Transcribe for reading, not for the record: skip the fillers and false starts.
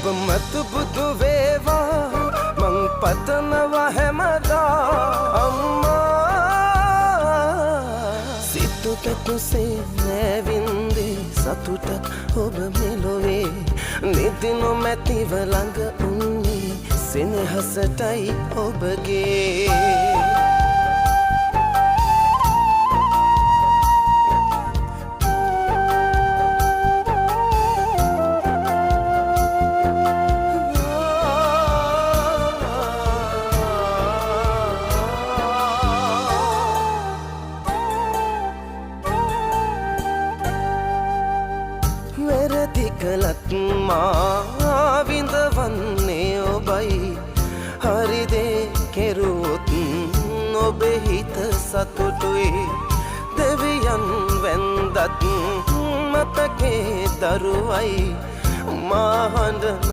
ඔබ මතු බුදු වේවා මං පතනවා හැමදා අම්මා සිතුටකුසේ නැවින්දේ සතුටක් ඔබ මෙලොවේ නිදි නොමැතිව ළඟ උන්නේ සෙනෙහසටයි ඔබගේ වැරදි කළත් මා විඳවන්නේ ඔබයි හරි දේ කෙරුවොත් ඔබේ හිත සතුටුයි දෙවියන් වැන්දත් මතකේ දරුවයි මා හඬ